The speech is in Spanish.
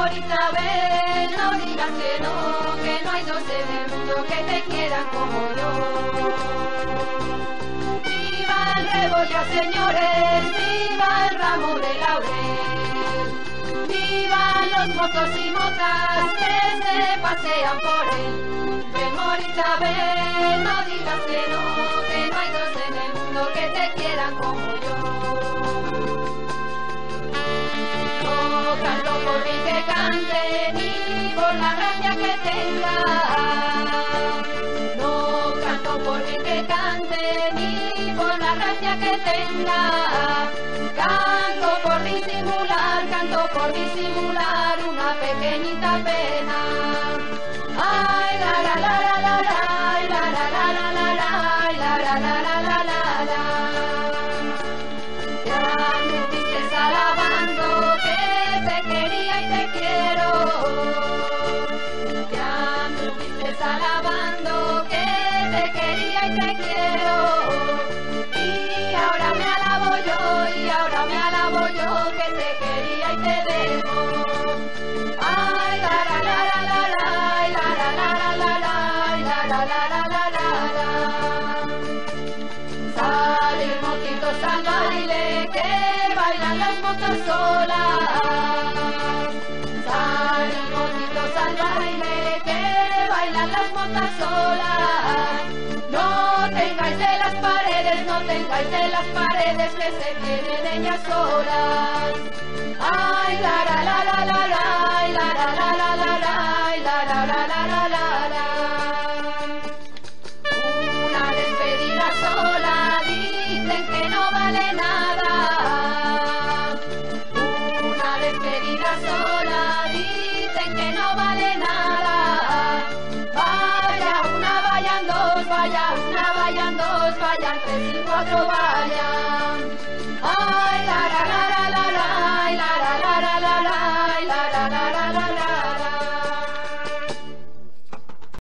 amor Isabel, no digas que no hay dos en el mundo que te quieran como yo. Viva el rebolla, señores, viva el ramo de laurel, vivan los mozos y mozas que se pasean por él. Mi amor Isabel, no digas que no hay dos en el mundo que te quieran como yo. No canto por mí que cante, ni por la gracia que tenga. No canto por mí que cante, ni por la gracia que tenga. Canto por disimular una pequeñita pena. Ay, la la la la la la, la la la la la la, la la la la la la la. Ya anduviste alabando que te quería y te quiero. Ya anduviste alabando que te quería y te quiero. Y ahora me alabo yo que te quería y te dejo. Ay, la la la la la la, la la la la la la, la la la la la la. Salen motitos al baile que bailan las mozas solas. Salen motitos al baile que bailan las mozas solas. No tengáis de las paredes, no tengáis de las paredes que se tienen ellas solas. Ay, la la la la la la, la la la la la la, la la la la la la la. Una despedida sola, dicen que no vale nada. Una despedida sola, dicen que no vale nada. Vaya una, vayan dos, vaya una, vayan dos, vayan tres y cuatro, vayan.